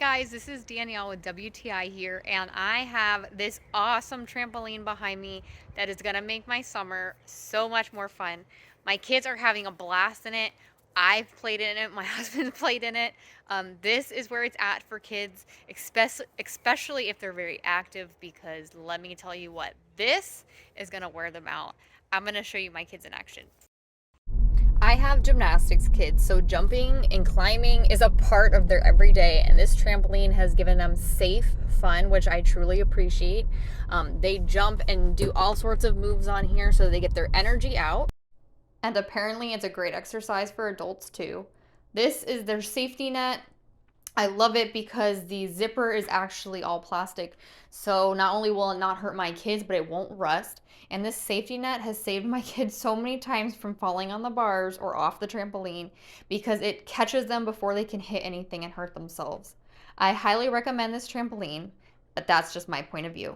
Guys, this is Danielle with WTI here, and I have this awesome trampoline behind me that is going to make my summer so much more fun. My kids are having a blast in it. I've played in it, my husband played in it. This is where it's at for kids, especially if they're very active, because let me tell you what, this is going to wear them out. I'm going to show you my kids in action. I have gymnastics kids, so jumping and climbing is a part of their everyday, and this trampoline has given them safe fun, which I truly appreciate. They jump and do all sorts of moves on here so they get their energy out, and apparently it's a great exercise for adults too. This is their safety net. I love it because the zipper is actually all plastic. So not only will it not hurt my kids, but it won't rust. And this safety net has saved my kids so many times from falling on the bars or off the trampoline because it catches them before they can hit anything and hurt themselves. I highly recommend this trampoline, but that's just my point of view.